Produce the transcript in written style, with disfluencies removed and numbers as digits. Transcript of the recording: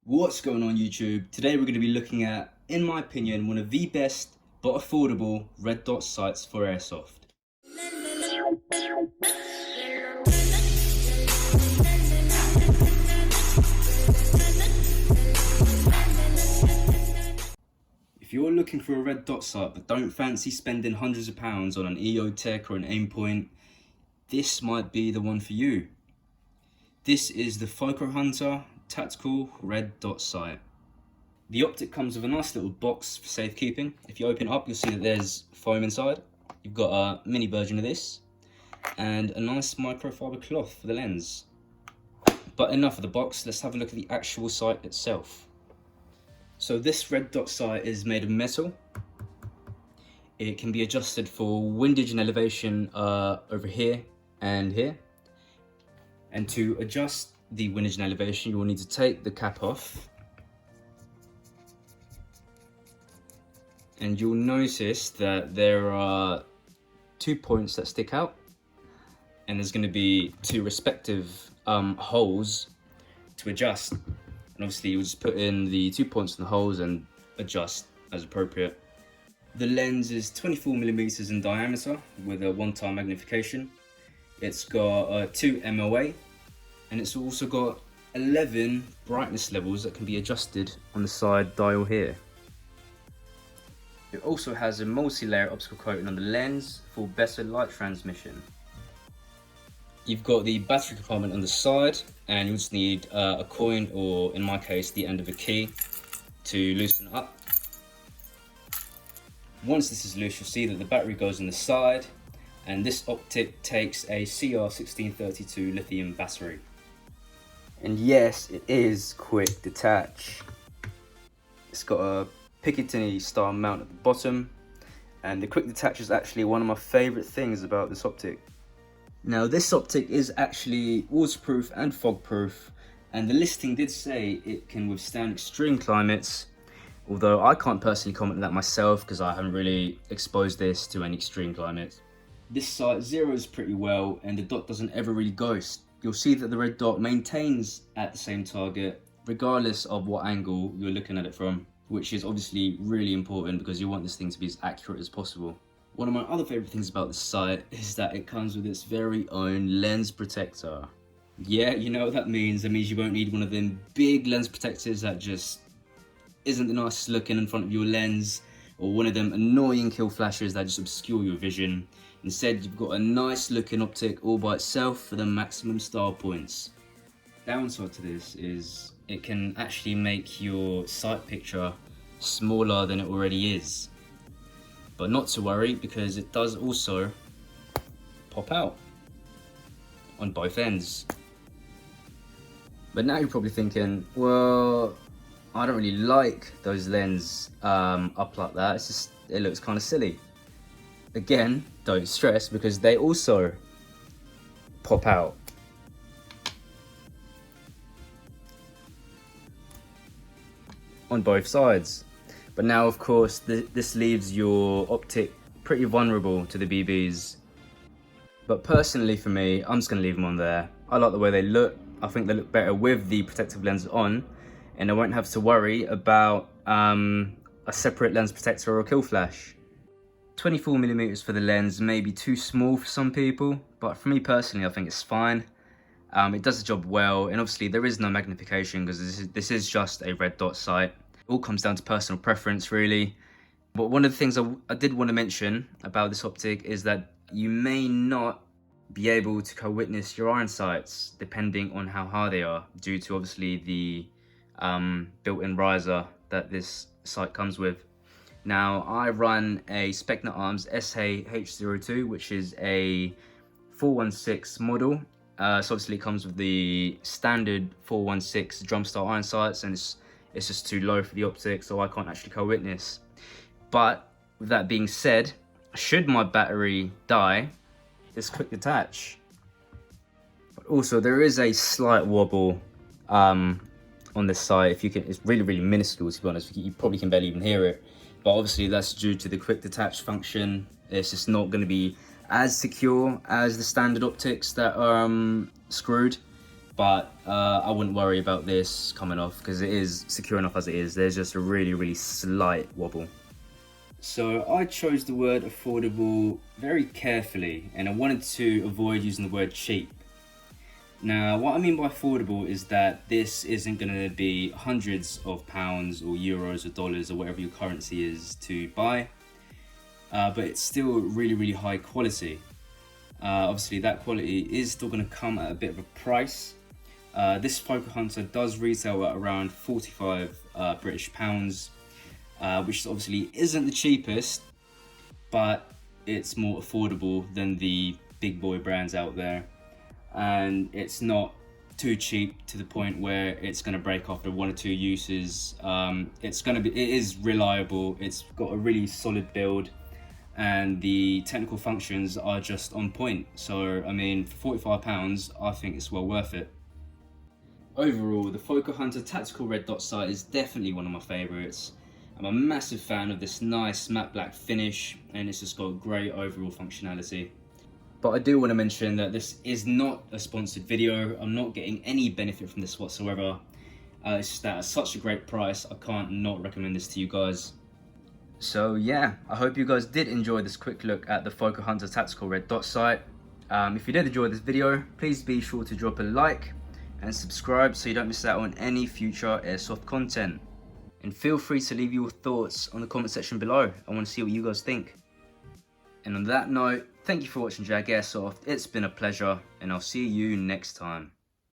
What's going on YouTube? Today we're going to be looking at, in my opinion, one of the best but affordable red dot sights for airsoft. If you're looking for a red dot sight but don't fancy spending hundreds of pounds on an EOTech or an Aimpoint, this might be the one for you. This is the FOCUHUNTER Tactical Red Dot Sight. The optic comes with a nice little box for safekeeping. If you open it up, you'll see that there's foam inside. You've got a mini version of this and a nice microfiber cloth for the lens. But enough of the box, let's have a look at the actual sight itself. So this red dot sight is made of metal. It can be adjusted for windage and elevation over here and here. And to adjust the windage and elevation, you will need to take the cap off. And you'll notice that there are 2 points that stick out. And there's going to be 2 respective holes to adjust. And obviously you'll just put in the 2 points in the holes and adjust as appropriate. The lens is 24mm in diameter with a 1x magnification. It's got 2 MOA and it's also got 11 brightness levels that can be adjusted on the side dial here. It also has a multi-layer optical coating on the lens for better light transmission. You've got the battery compartment on the side and you just need a coin, or in my case the end of a key, to loosen it up. Once this is loose, you'll see that the battery goes on the side, and this optic takes a CR1632 lithium battery. And yes, it is quick detach. It's got a Picatinny style mount at the bottom, and the quick detach is actually one of my favourite things about this optic. Now this optic is actually waterproof and fog proof, and the listing did say it can withstand extreme climates, although I can't personally comment on that myself because I haven't really exposed this to any extreme climates. This sight zeroes pretty well and the dot doesn't ever really ghost. You'll see that the red dot maintains at the same target regardless of what angle you're looking at it from, which is obviously really important because you want this thing to be as accurate as possible. One of my other favourite things about this sight is that it comes with its very own lens protector. Yeah, you know what that means. That means you won't need one of them big lens protectors that just isn't the nicest looking in front of your lens, or one of them annoying kill flashes that just obscure your vision. Instead, you've got a nice looking optic all by itself for the maximum style points. Downside to this is it can actually make your sight picture smaller than it already is. But not to worry, because it does also pop out on both ends. But now you're probably thinking, well, I don't really like those lenses up like that. It's just, it looks kind of silly. Again, don't stress, because they also pop out. On both sides. But now, of course, this leaves your optic pretty vulnerable to the BBs. But personally for me, I'm just going to leave them on there. I like the way they look. I think they look better with the protective lens on, and I won't have to worry about a separate lens protector or a kill flash. 24mm for the lens may be too small for some people, but for me personally, I think it's fine. It does the job well, and obviously there is no magnification because this is just a red dot sight. It all comes down to personal preference, really. But one of the things I did want to mention about this optic is that you may not be able to co-witness your iron sights depending on how high they are, due to obviously the built-in riser that this sight comes with. Now, I run a Specnet Arms SH02, which is a 416 model. So obviously it comes with the standard 416 drum style iron sights, and it's just too low for the optic, so I can't actually co-witness. But with that being said, should my battery die, it's quick detach. But also there is a slight wobble on this sight. If you can, it's really minuscule, to be honest. You probably can barely even hear it. But obviously that's due to the quick detach function. It's just not going to be as secure as the standard optics that are screwed. but I wouldn't worry about this coming off because it is secure enough as it is. There's just a really slight wobble. So I chose the word affordable very carefully, and I wanted to avoid using the word cheap. Now, what I mean by affordable is that this isn't going to be hundreds of pounds or euros or dollars or whatever your currency is to buy, but it's still really high quality. Obviously that quality is still going to come at a bit of a price. This FOCUHUNTER does retail at around 45 British pounds, which obviously isn't the cheapest, but it's more affordable than the big boy brands out there, and it's not too cheap to the point where it's going to break after 1 or 2 uses. It is reliable, it's got a really solid build, and the technical functions are just on point. So I mean, for £45 I think it's well worth it. Overall, the FOCUHUNTER Tactical Red Dot sight is definitely one of my favourites. I'm a massive fan of this nice matte black finish, and it's just got great overall functionality. But I do want to mention that this is not a sponsored video. I'm not getting any benefit from this whatsoever. It's just that at such a great price, I can't not recommend this to you guys. So yeah, I hope you guys did enjoy this quick look at the FOCUHUNTER Tactical Red Dot sight. If you did enjoy this video, please be sure to drop a like and subscribe so you don't miss out on any future airsoft content. And feel free to leave your thoughts on the comment section below. I want to see what you guys think. And on that note, thank you for watching JAG Airsoft. It's been a pleasure, and I'll see you next time.